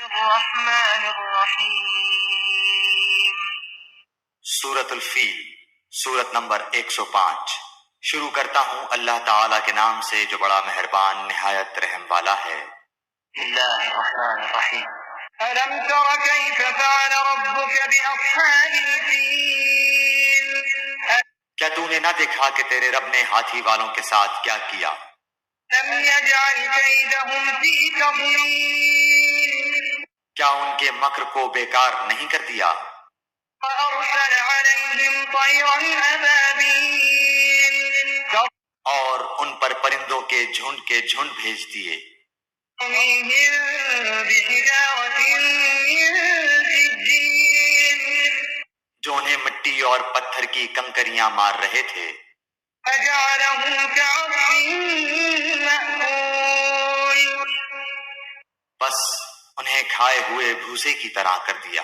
الرحمن الرحیم سورۃ الفیل، سورت نمبر 105۔ شروع کرتا ہوں اللہ تعالیٰ کے نام سے جو بڑا مہربان نہایت رحم والا ہے۔ بسم اللہ الرحمن الرحیم۔ ألم تر كيف فعل ربك بأصحاب الفيل؟ کیا تو نے نہ دیکھا کہ تیرے رب نے ہاتھی والوں کے ساتھ کیا کیا؟ لم يجعل كيدهم في تضليل کیا ان کے مکر کو بیکار نہیں کر دیا؟ وأرسل عليهم طيرا أبابيل اور ان پر پرندوں کے جھنڈ بھیج دیے، ترميهم بحجارة من سجيل جو انہیں مٹی اور پتھر کی کنکریاں مار رہے تھے، فجعلهم كعصف مأكول بس انہیں کھائے ہوئے بھوسے کی طرح کر دیا۔